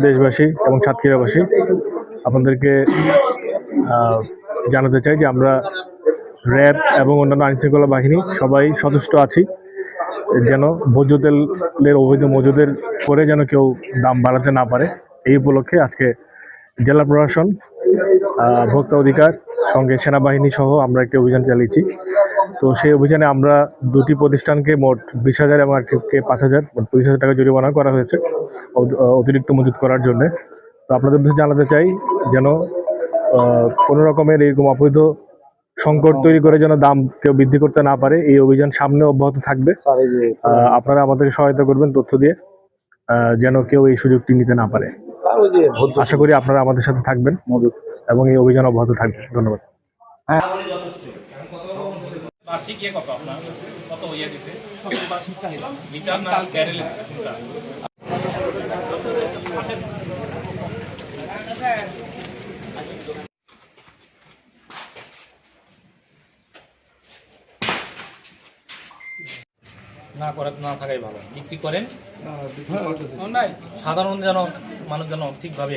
দেশবাসী এবং সাতক্ষীরাবাসী, আপনাদেরকে জানাতে চাই যে আমরা র্যাব এবং অন্যান্য আইনশৃঙ্খলা বাহিনী সবাই সচেষ্ট আছি, যেন ভোজ্য তেলের অবৈধ মজুদের করে যেন কেউ দাম বাড়াতে না পারে। এই উপলক্ষে আজকে জেলা প্রশাসন, ভোক্তা অধিকার, সঙ্গে সেনাবাহিনী সহ আমরা একটি অভিযান চালিয়েছি। তো সেই অভিযানে আমরা দুটি প্রতিষ্ঠানকে মোট 20,000 এবং একটি 5,000 মোট 25,000 টাকা জরিমানা করা হয়েছে অতিরিক্ত মজুত করার জন্য। তো আপনাদের কাছে জানাতে চাই যেন কোনো রকমের এরকম অবৈধ সংকট তৈরি করে যেন দাম কেউ বৃদ্ধি করতে না পারে। এই অভিযান সামনে অব্যাহত থাকবে। আপনারা আমাদেরকে সহায়তা করবেন তথ্য দিয়ে, যেন কেউ এই সুযোগটি নিতে না পারে। আশা করি আপনারা আমাদের সাথে থাকবেন এবং এই অভিযান অব্যাহত থাকবে। ধন্যবাদ। না থাকাই ভালো। বিক্রি করেন, সাধারণ যেন মানুষ যেন ঠিকভাবে